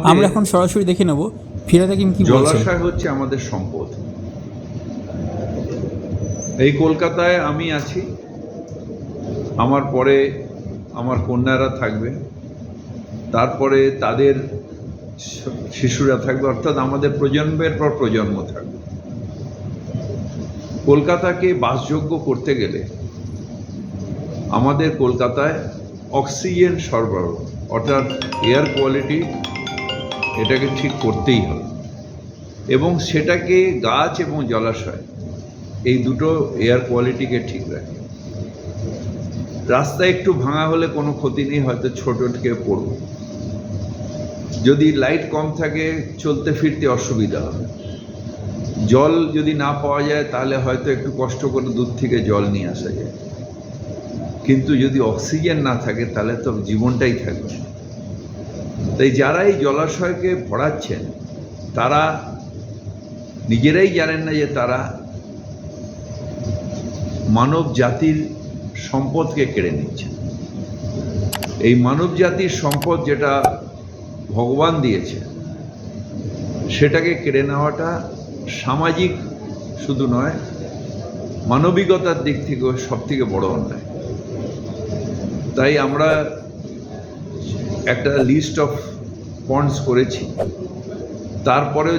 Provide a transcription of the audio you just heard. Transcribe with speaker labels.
Speaker 1: আমরা এখন সরাসরি দেখে নেব ফিরহাদ হাকিম কি বলছেন।
Speaker 2: জলাশয় হচ্ছে আমাদের সম্পদ। এই কলকাতায় আমি আছি, আমার পরে আমার কন্যারা থাকবে, তারপরে তাদের শিশুরা থাকবে, অর্থাৎ আমাদের প্রজন্মের পর প্রজন্ম থাকবে। কলকাতাকে বাসযোগ্য করতে গেলে আমাদের কলকাতায় অক্সিজেন সরবরাহ অর্থাৎ এয়ার কোয়ালিটি এটাকে ঠিক করতেই হবে, এবং সেটাকে গাছ এবং জলাশয় এই দুটো এয়ার কোয়ালিটিকে ঠিক রাখে। রাস্তা একটু ভাঙা হলে কোনো ক্ষতি নেই, হয়তো ছোটকে পড়ব। যদি লাইট কম থাকে চলতে ফিরতে অসুবিধা হবে। জল যদি না পাওয়া যায় তাহলে হয়তো একটু কষ্ট করে দূর থেকে জল নিয়ে আসা যায়, কিন্তু যদি অক্সিজেন না থাকে তাহলে তো জীবনটাই থাকবে। তাই যারা এই জলাশয়কে ভরাচ্ছেন তারা নিজেরাই জানেন না যে তারা মানব জাতির সম্পদকে কেড়ে নিচ্ছেন। এই মানব জাতির সম্পদ যেটা ভগবান দিয়েছে সেটাকে কেড়ে নেওয়াটা সামাজিক শুধু নয়, মানবিকতার দিক থেকেও সব থেকে বড় অন্যায়। তাই আমরা একটা লিস্ট অফ পয়েন্টস করেছি, তারপরে